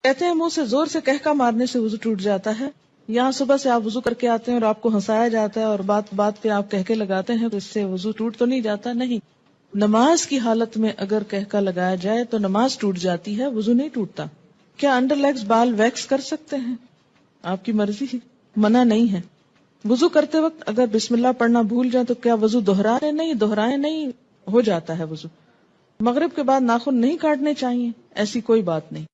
کہتے ہیں منہ سے زور سے کہکا مارنے سے وضو ٹوٹ جاتا ہے. یہاں صبح سے آپ وضو کر کے آتے ہیں اور آپ کو ہنسایا جاتا ہے اور بات بات پہ آپ کہکے لگاتے ہیں تو اس سے وضو ٹوٹ تو نہیں جاتا. نہیں، نماز کی حالت میں اگر کہکا لگایا جائے تو نماز ٹوٹ جاتی ہے، وضو نہیں ٹوٹتا. کیا انڈر لیگز بال ویکس کر سکتے ہیں؟ آپ کی مرضی ہے، منع نہیں ہے. وضو کرتے وقت اگر بسم اللہ پڑھنا بھول جائے تو کیا وضو دہرائے؟ نہیں، دہرائے نہیں، ہو جاتا ہے وضو. مغرب کے بعد ناخن نہیں کاٹنے چاہیے، ایسی کوئی بات نہیں.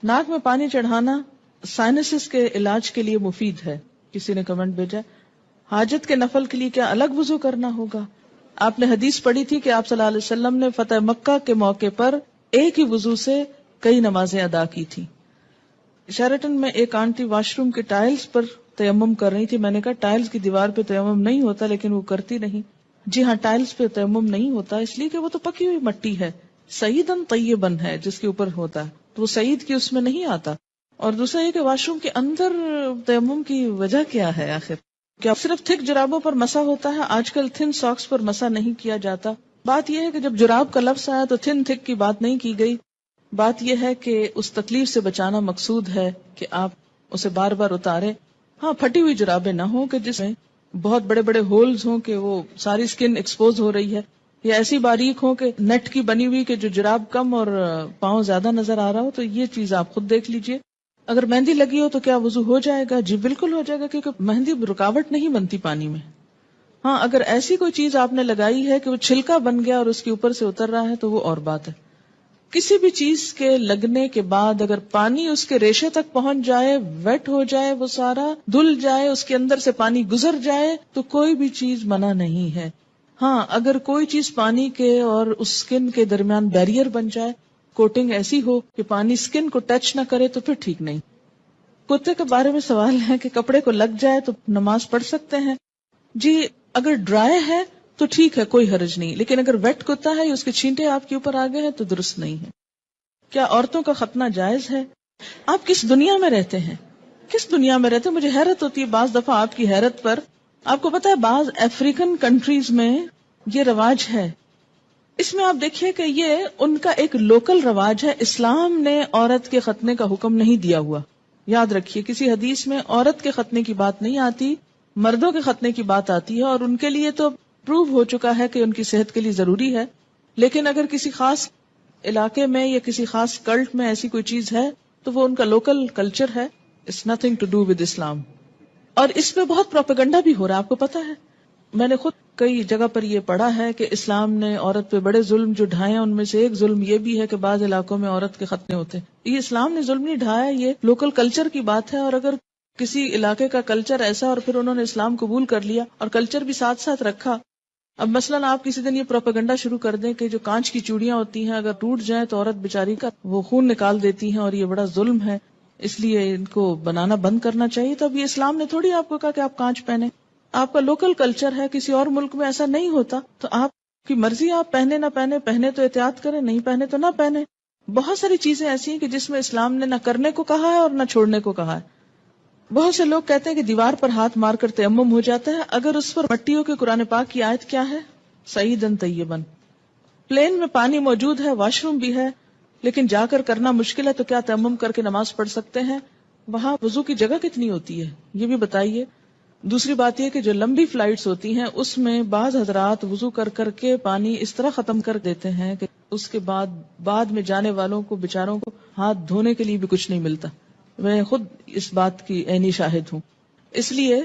ناک میں پانی چڑھانا سائنسز کے علاج کے لیے مفید ہے. کسی نے کمنٹ بھیجا حاجت کے نفل کے لیے کیا الگ وضو کرنا ہوگا؟ آپ نے حدیث پڑھی تھی کہ آپ صلی اللہ علیہ وسلم نے فتح مکہ کے موقع پر ایک ہی وضو سے کئی نمازیں ادا کی تھی. شیرٹن میں ایک آنٹی واش روم کے ٹائلز پر تیمم کر رہی تھی. میں نے کہا ٹائلز کی دیوار پہ تیمم نہیں ہوتا، لیکن وہ کرتی نہیں. جی ہاں، ٹائلز پہ تیمم نہیں ہوتا اس لیے کہ وہ تو پکی ہوئی مٹی ہے، سعیدن طیبن ہے جس کے اوپر ہوتا ہے، تو وہ سعید کی اس میں نہیں آتا. اور دوسرا یہ کہ واش روم کے اندر تیمم کی وجہ کیا ہے آخر؟ کیا صرف تھک جرابوں پر مسا ہوتا ہے؟ آج کل تھن ساکس پر مسا نہیں کیا جاتا. بات یہ ہے کہ جب جراب کا لفظ آیا تو تھن تھک کی بات نہیں کی گئی. بات یہ ہے کہ اس تکلیف سے بچانا مقصود ہے کہ آپ اسے بار بار اتاریں. ہاں، پھٹی ہوئی جرابیں نہ ہوں کہ جس میں بہت بڑے بڑے ہولز ہوں کہ وہ ساری سکن ایکسپوز ہو رہی ہے، یا ایسی باریک ہوں کہ نیٹ کی بنی ہوئی کہ جو جراب کم اور پاؤں زیادہ نظر آ رہا ہو. تو یہ چیز آپ خود دیکھ لیجئے. اگر مہندی لگی ہو تو کیا وضو ہو جائے گا؟ جی بالکل ہو جائے گا، کیونکہ مہندی رکاوٹ نہیں بنتی پانی میں. ہاں، اگر ایسی کوئی چیز آپ نے لگائی ہے کہ وہ چھلکا بن گیا اور اس کے اوپر سے اتر رہا ہے تو وہ اور بات ہے. کسی بھی چیز کے لگنے کے بعد اگر پانی اس کے ریشے تک پہنچ جائے، ویٹ ہو جائے، وہ سارا دھل جائے، اس کے اندر سے پانی گزر جائے تو کوئی بھی چیز منع نہیں ہے. ہاں، اگر کوئی چیز پانی کے اور اس سکن کے درمیان بیریئر بن جائے، کوٹنگ ایسی ہو کہ پانی سکن کو ٹچ نہ کرے تو پھر ٹھیک نہیں. کتے کے بارے میں سوال ہے کہ کپڑے کو لگ جائے تو نماز پڑھ سکتے ہیں؟ جی اگر ڈرائی ہے تو ٹھیک ہے، کوئی حرج نہیں، لیکن اگر ویٹ کتا ہے یا اس کے چھینٹے آپ کے اوپر آ گئے ہیں تو درست نہیں ہے. کیا عورتوں کا ختنہ جائز ہے؟ آپ کس دنیا میں رہتے ہیں؟ کس دنیا میں رہتے ہیں؟ مجھے حیرت ہوتی ہے بعض دفعہ آپ کی حیرت پر. آپ کو پتا ہے بعض افریقن کنٹریز میں یہ رواج ہے. اس میں آپ دیکھیے کہ یہ ان کا ایک لوکل رواج ہے. اسلام نے عورت کے ختنے کا حکم نہیں دیا ہوا. یاد رکھیے کسی حدیث میں عورت کے ختنے کی بات نہیں آتی، مردوں کے ختنے کی بات آتی ہے، اور ان کے لیے تو پروو ہو چکا ہے کہ ان کی صحت کے لیے ضروری ہے. لیکن اگر کسی خاص علاقے میں یا کسی خاص کلٹ میں ایسی کوئی چیز ہے تو وہ ان کا لوکل کلچر ہے. It's nothing to do with Islam. اور اس پہ بہت پروپیگنڈا بھی ہو رہا ہے، آپ کو پتا ہے. میں نے خود کئی جگہ پر یہ پڑھا ہے کہ اسلام نے عورت پہ بڑے ظلم جو ڈھائے ہیں، ان میں سے ایک ظلم یہ بھی ہے کہ بعض علاقوں میں عورت کے ختنے ہوتے ہیں. یہ اسلام نے ظلم نہیں ڈھایا، یہ لوکل کلچر کی بات ہے. اور اگر کسی علاقے کا کلچر ایسا اور پھر انہوں نے اسلام قبول کر لیا اور کلچر بھی ساتھ ساتھ رکھا. اب مثلاً آپ کسی دن یہ پروپیگنڈا شروع کر دیں کہ جو کانچ کی چوڑیاں ہوتی ہیں اگر ٹوٹ جائیں تو عورت بیچاری کا وہ خون نکال دیتی ہیں اور یہ بڑا ظلم ہے، اس لیے ان کو بنانا بند کرنا چاہیے. تو اب یہ اسلام نے تھوڑی آپ کو کہا کہ آپ کانچ پہنے. آپ کا لوکل کلچر ہے، کسی اور ملک میں ایسا نہیں ہوتا، تو آپ کی مرضی، آپ پہنے نہ پہنے، پہنے تو احتیاط کریں، نہیں پہنے تو نہ پہنے. بہت ساری چیزیں ایسی ہیں کہ جس میں اسلام نے نہ کرنے کو کہا ہے اور نہ چھوڑنے کو کہا ہے. بہت سے لوگ کہتے ہیں کہ دیوار پر ہاتھ مار کر تیمم ہو جاتا ہے اگر اس پر مٹی ہو. کہ قرآن پاک کی آیت کیا ہے؟ سعیدن طیبن. پلین میں پانی موجود ہے، واش روم بھی ہے، لیکن جا کر کرنا مشکل ہے تو کیا تیمم کر کے نماز پڑھ سکتے ہیں؟ وہاں وضو کی جگہ کتنی ہوتی ہے یہ بھی بتائیے. دوسری بات یہ کہ جو لمبی فلائٹس ہوتی ہیں اس میں بعض حضرات وضو کر کر کے پانی اس طرح ختم کر دیتے ہیں کہ اس کے بعد میں جانے والوں کو بیچاروں کو ہاتھ دھونے کے لیے بھی کچھ نہیں ملتا. میں خود اس بات کی عینی شاہد ہوں. اس لیے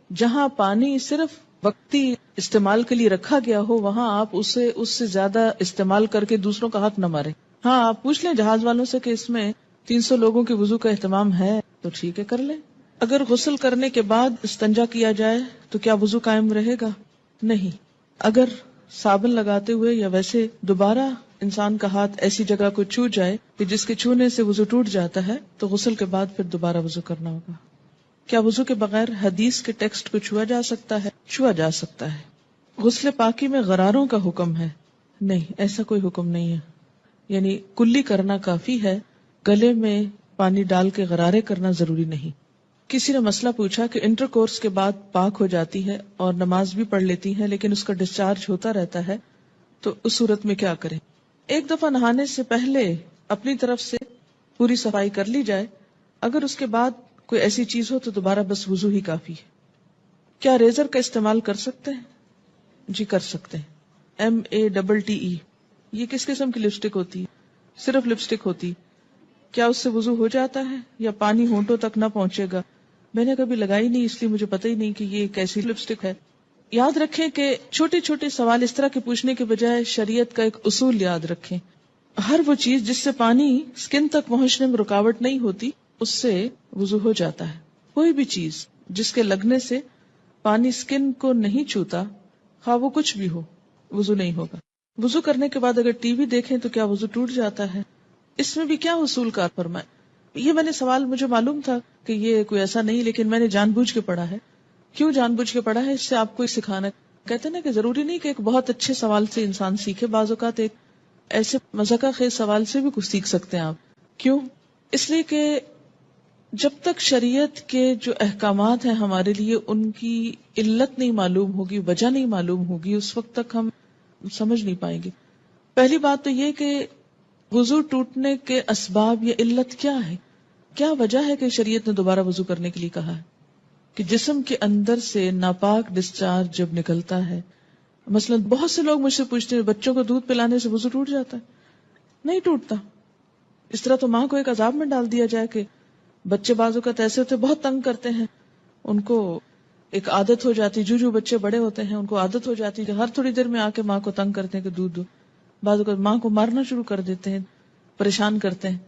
جہاں پانی صرف وقتی استعمال کے لیے رکھا گیا ہو وہاں آپ اس سے زیادہ استعمال کر کے دوسروں کا حق نہ مارے. ہاں، آپ پوچھ لیں جہاز والوں سے کہ اس میں 300 لوگوں کے وضو کا اہتمام ہے تو ٹھیک ہے، کر لیں. اگر غسل کرنے کے بعد استنجا کیا جائے تو کیا وضو قائم رہے گا؟ نہیں. اگر صابن لگاتے ہوئے یا ویسے دوبارہ انسان کا ہاتھ ایسی جگہ کو چھو جائے کہ جس کے چھونے سے وضو ٹوٹ جاتا ہے تو غسل کے بعد پھر دوبارہ وضو کرنا ہوگا. کیا وضو کے بغیر حدیث کے ٹیکسٹ کو چھوا جا سکتا ہے؟ چھوا جا سکتا ہے. غسل پاکی میں غراروں کا حکم ہے؟ نہیں، ایسا کوئی حکم نہیں ہے. یعنی کلی کرنا کافی ہے، گلے میں پانی ڈال کے غرارے کرنا ضروری نہیں. کسی نے مسئلہ پوچھا کہ انٹر کورس کے بعد پاک ہو جاتی ہے اور نماز بھی پڑھ لیتی ہے لیکن اس کا ڈسچارج ہوتا رہتا ہے تو اس صورت میں کیا کریں؟ ایک دفعہ نہانے سے پہلے اپنی طرف سے پوری صفائی کر لی جائے، اگر اس کے بعد کوئی ایسی چیز ہو تو دوبارہ بس وضو ہی کافی ہے۔ کیا ریزر کا استعمال کر سکتے ہیں؟ جی کر سکتے ہیں۔ MATTE، یہ کس قسم کی لپسٹک ہوتی ہے؟ صرف لپسٹک ہوتی، کیا اس سے وضو ہو جاتا ہے یا پانی ہونٹوں تک نہ پہنچے گا؟ میں نے کبھی لگائی نہیں، اس لیے مجھے پتہ ہی نہیں کہ یہ کیسی لپسٹک ہے۔ یاد رکھیں کہ چھوٹے چھوٹے سوال اس طرح کے پوچھنے کے بجائے شریعت کا ایک اصول یاد رکھیں۔ ہر وہ چیز جس سے پانی سکن تک پہنچنے میں رکاوٹ نہیں ہوتی اس سے وضو ہو جاتا ہے۔ کوئی بھی چیز جس کے لگنے سے پانی سکن کو نہیں چھوتا، خواہ وہ کچھ بھی ہو، وضو نہیں ہوگا۔ وضو کرنے کے بعد اگر ٹی وی دیکھیں تو کیا وضو ٹوٹ جاتا ہے؟ اس میں بھی کیا اصول کار فرمائے؟ یہ میں نے سوال، مجھے معلوم تھا کہ یہ کوئی ایسا نہیں، لیکن میں نے جان بوجھ کے پڑھا ہے۔ کیوں جان بوجھ کے پڑھا ہے؟ اس سے آپ کو سکھانا، کہتے ہیں نا کہ ضروری نہیں کہ ایک بہت اچھے سوال سے انسان سیکھے، بعض اوقات ایک ایسے مذاقہ خیز سوال سے بھی کچھ سیکھ سکتے ہیں آپ۔ کیوں؟ اس لیے کہ جب تک شریعت کے جو احکامات ہیں ہمارے لیے ان کی علت نہیں معلوم ہوگی، وجہ نہیں معلوم ہوگی، اس وقت تک ہم سمجھ نہیں پائیں گے۔ پہلی بات تو یہ کہ وضو ٹوٹنے کے اسباب یا علت کیا ہے، کیا وجہ ہے کہ شریعت نے دوبارہ وضو کرنے کے لیے کہا ہے؟ کہ جسم کے اندر سے ناپاک ڈسچارج جب نکلتا ہے، مثلا بہت سے لوگ مجھ سے پوچھتے ہیں بچوں کو دودھ پلانے سے وضو ٹوٹ جاتا ہے؟ نہیں ٹوٹتا۔ اس طرح تو ماں کو ایک عذاب میں ڈال دیا جائے کہ بچے بعض اوقات ایسے ہوتے بہت تنگ کرتے ہیں، ان کو ایک عادت ہو جاتی، جو بچے بڑے ہوتے ہیں ان کو عادت ہو جاتی کہ ہر تھوڑی دیر میں آ کے ماں کو تنگ کرتے ہیں کہ دودھ دو، بعض اوقات ماں کو مارنا شروع کر دیتے ہیں، پریشان کرتے ہیں۔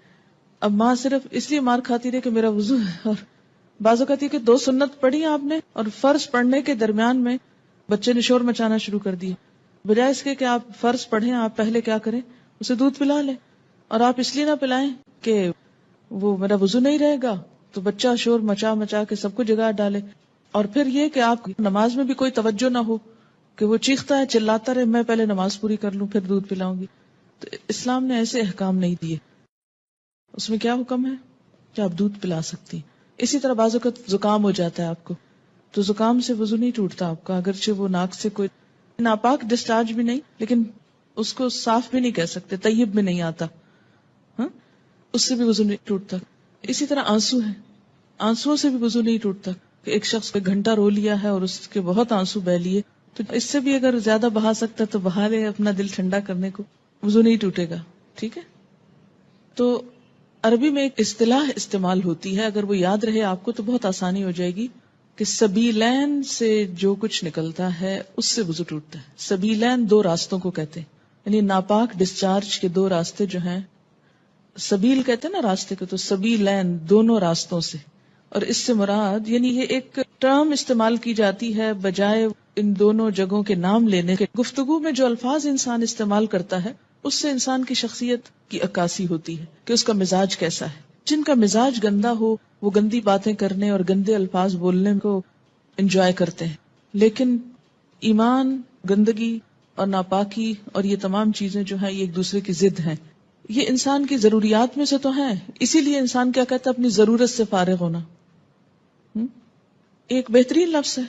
اب ماں صرف اس لیے مار کھاتی رہے کہ میرا وضو ہے، اور بعض اوقات یہ کہ 2 سنت پڑھی آپ نے اور فرض پڑھنے کے درمیان میں بچے نے شور مچانا شروع کر دیا، بجائے اس کے کہ آپ فرض پڑھیں، آپ پہلے کیا کریں، اسے دودھ پلا لیں، اور آپ اس لیے نہ پلائیں کہ وہ میرا وضو نہیں رہے گا تو بچہ شور مچا مچا کے سب کو جگا ڈالے، اور پھر یہ کہ آپ نماز میں بھی کوئی توجہ نہ ہو کہ وہ چیختا ہے چلاتا رہے، میں پہلے نماز پوری کر لوں پھر دودھ پلاؤں گی۔ تو اسلام نے ایسے احکام نہیں دیے، اس میں کیا حکم ہے کہ آپ دودھ پلا سکتی۔ اسی طرح بعض اوقات زکام ہو جاتا ہے آپ کو، تو زکام سے وضو نہیں ٹوٹتا آپ کا، اگرچہ وہ ناک سے کوئی ناپاک ڈسچارج بھی نہیں، لیکن اس کو صاف بھی نہیں کہہ سکتے، طیب بھی نہیں آتا، ہاں اس سے بھی وضو نہیں ٹوٹتا۔ اسی طرح آنسو ہے، آنسو سے بھی وضو نہیں ٹوٹتا کہ ایک شخص ایک گھنٹہ رو لیا ہے اور اس کے بہت آنسو بہ لیے، تو اس سے بھی اگر زیادہ بہا سکتا تو بہا لے اپنا دل ٹھنڈا کرنے کو، وضو نہیں ٹوٹے گا۔ ٹھیک ہے، تو عربی میں ایک اصطلاح استعمال ہوتی ہے، اگر وہ یاد رہے آپ کو تو بہت آسانی ہو جائے گی، کہ سبیلین سے جو کچھ نکلتا ہے اس سے وضو ٹوٹتا ہے۔ سبیلین 2 راستوں کو کہتے ہیں، یعنی ناپاک ڈسچارج کے 2 راستے جو ہیں، سبیل کہتے ہیں نا راستے کو، تو سبیلین دونوں راستوں سے، اور اس سے مراد یعنی یہ ایک ٹرم استعمال کی جاتی ہے بجائے ان دونوں جگہوں کے نام لینے کے۔ گفتگو میں جو الفاظ انسان استعمال کرتا ہے اس سے انسان کی شخصیت کی عکاسی ہوتی ہے کہ اس کا مزاج کیسا ہے۔ جن کا مزاج گندا ہو وہ گندی باتیں کرنے اور گندے الفاظ بولنے کو انجوائے کرتے ہیں، لیکن ایمان، گندگی اور ناپاکی اور یہ تمام چیزیں جو ہیں یہ ایک دوسرے کی ضد ہیں، یہ انسان کی ضروریات میں سے تو ہیں، اسی لیے انسان کیا کہتا ہے، اپنی ضرورت سے فارغ ہونا۔ ایک بہترین لفظ ہے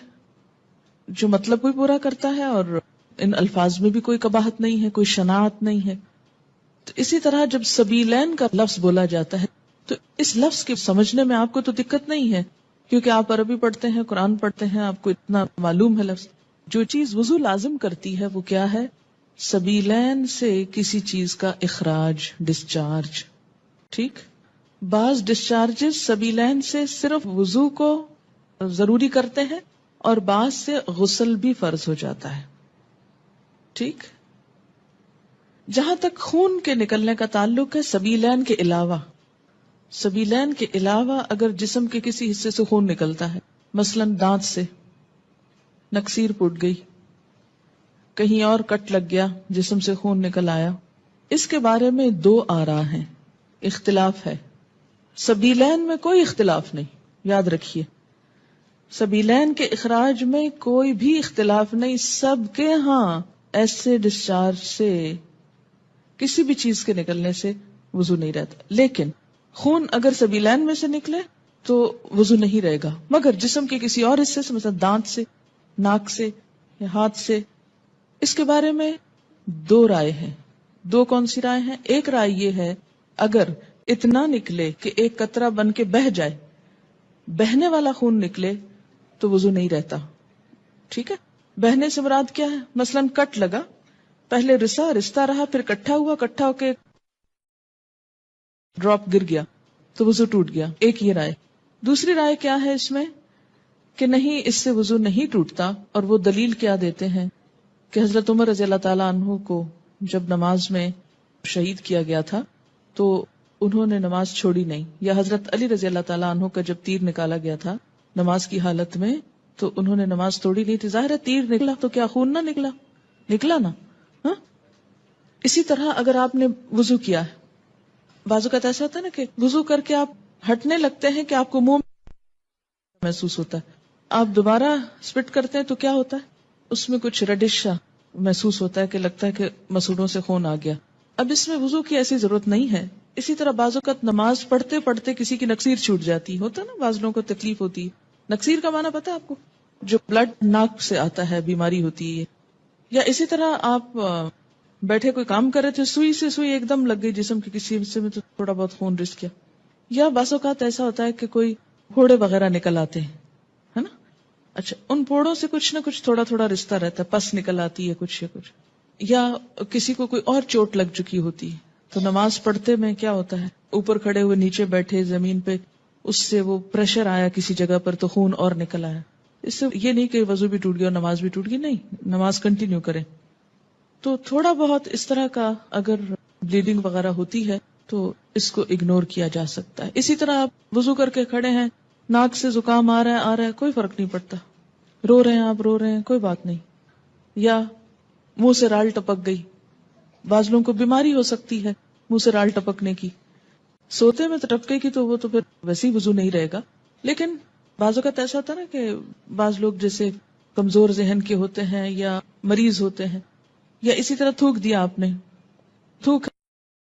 جو مطلب بھی پورا کرتا ہے اور ان الفاظ میں بھی کوئی قباحت نہیں ہے، کوئی شناعت نہیں ہے۔ تو اسی طرح جب سبیلین کا لفظ بولا جاتا ہے تو اس لفظ کے سمجھنے میں آپ کو تو دقت نہیں ہے، کیونکہ آپ عربی پڑھتے ہیں، قرآن پڑھتے ہیں، آپ کو اتنا معلوم ہے لفظ۔ جو چیز وضو لازم کرتی ہے وہ کیا ہے؟ سبیلین سے کسی چیز کا اخراج، ڈسچارج۔ ٹھیک، بعض ڈسچارجز سبیلین سے صرف وضو کو ضروری کرتے ہیں اور بعض سے غسل بھی فرض ہو جاتا ہے۔ ٹھیک، جہاں تک خون کے نکلنے کا تعلق ہے، سبیلین کے علاوہ اگر جسم کے کسی حصے سے خون نکلتا ہے، مثلا دانت سے نکسیر پھوٹ گئی، کہیں اور کٹ لگ گیا، جسم سے خون نکل آیا، اس کے بارے میں 2 آراء ہیں، اختلاف ہے۔ سبیلین میں کوئی اختلاف نہیں، یاد رکھیے، سبیلین کے اخراج میں کوئی بھی اختلاف نہیں، سب کے ہاں ایسے ڈسچارج سے، کسی بھی چیز کے نکلنے سے وضو نہیں رہتا، لیکن خون اگر سبیلین میں سے نکلے تو وضو نہیں رہے گا، مگر جسم کے کسی اور حصے سے، مثلا دانت سے، ناک سے یا ہاتھ سے، اس کے بارے میں 2 رائے ہیں۔ 2 کون سی رائے ہیں؟ ایک رائے یہ ہے اگر اتنا نکلے کہ ایک قطرہ بن کے بہہ جائے، بہنے والا خون نکلے تو وضو نہیں رہتا. ٹھیک ہے، بہنے سے مراد کیا ہے؟ مثلاً کٹ لگا، پہلے رستا رہا، پھر کٹھا ہوا، کٹھا ہو کے ڈراپ گر گیا تو وضو ٹوٹ گیا. ایک یہ رائے. دوسری رائے کیا ہے اس میں کہ نہیں، اس سے وضو نہیں ٹوٹتا، اور وہ دلیل کیا دیتے ہیں کہ حضرت عمر رضی اللہ تعالیٰ عنہ کو جب نماز میں شہید کیا گیا تھا تو انہوں نے نماز چھوڑی نہیں، یا حضرت علی رضی اللہ تعالیٰ عنہ کا جب تیر نکالا گیا تھا نماز کی حالت میں تو انہوں نے نماز توڑی نہیں تھی. ظاہر ہے تیر نکلا تو کیا خون نہ نکلا نا. ہاں، اسی طرح اگر آپ نے وضو کیا ہے، بعض اوقات ایسا ہوتا ہے نا کہ وضو کر کے آپ ہٹنے لگتے ہیں کہ آپ کو منہ محسوس ہوتا ہے، آپ دوبارہ سپٹ کرتے ہیں تو کیا ہوتا ہے، اس میں کچھ ریڈش محسوس ہوتا ہے کہ لگتا ہے کہ مسوڑوں سے خون آ گیا. اب اس میں وضو کی ایسی ضرورت نہیں ہے. اسی طرح بعض اوقات نماز پڑھتے پڑھتے کسی کی نکسیر چھوٹ جاتی ہوتا ہے نا، بعض لوگوں کو تکلیف ہوتی ہے. نکسیر کا معنی پتا ہے آپ کو؟ جو بلڈ ناک سے آتا ہے، بیماری ہوتی ہے. یا اسی طرح آپ بیٹھے کوئی کام کر رہے تھے، سوئی سے سوئی ایک دم لگ گئی جسم کے کسی حصے میں تو تھوڑا بہت خون رس گیا. یا بعض اوقات ایسا ہوتا ہے کہ کوئی پھوڑے وغیرہ نکل آتے ہیں، ہے نا. اچھا، ان پھوڑوں سے کچھ نہ کچھ تھوڑا تھوڑا رشتہ رہتا ہے، پس نکل آتی ہے کچھ یا کسی کو کوئی اور چوٹ لگ چکی ہوتی ہے. تو نماز پڑھتے میں کیا ہوتا ہے، اوپر کھڑے ہوئے نیچے بیٹھے زمین پہ، اس سے وہ پریشر آیا کسی جگہ پر تو خون اور نکل آیا. اس سے یہ نہیں کہ وضو بھی ٹوٹ گیا اور نماز بھی ٹوٹ گئی، نہیں، نماز کنٹینیو کریں. تو تھوڑا بہت اس طرح کا اگر بلیڈنگ وغیرہ ہوتی ہے تو اس کو اگنور کیا جا سکتا ہے. اسی طرح آپ وضو کر کے کھڑے ہیں، ناک سے زکام آ رہا ہے، کوئی فرق نہیں پڑتا. رو رہے ہیں آپ، رو رہے ہیں، کوئی بات نہیں. یا منہ سے رال ٹپک گئی، بعض لوگوں کو بیماری ہو سکتی ہے منہ سے رال ٹپکنے کی، سوتے میں ٹپکے کی تو وہ تو پھر ویسے ہی وضو نہیں رہے گا. لیکن بعض اوقات ایسا ہوتا ہے نا کہ بعض لوگ جیسے کمزور ذہن کے ہوتے ہیں یا مریض ہوتے ہیں، یا اسی طرح تھوک دیا آپ نے، تھوک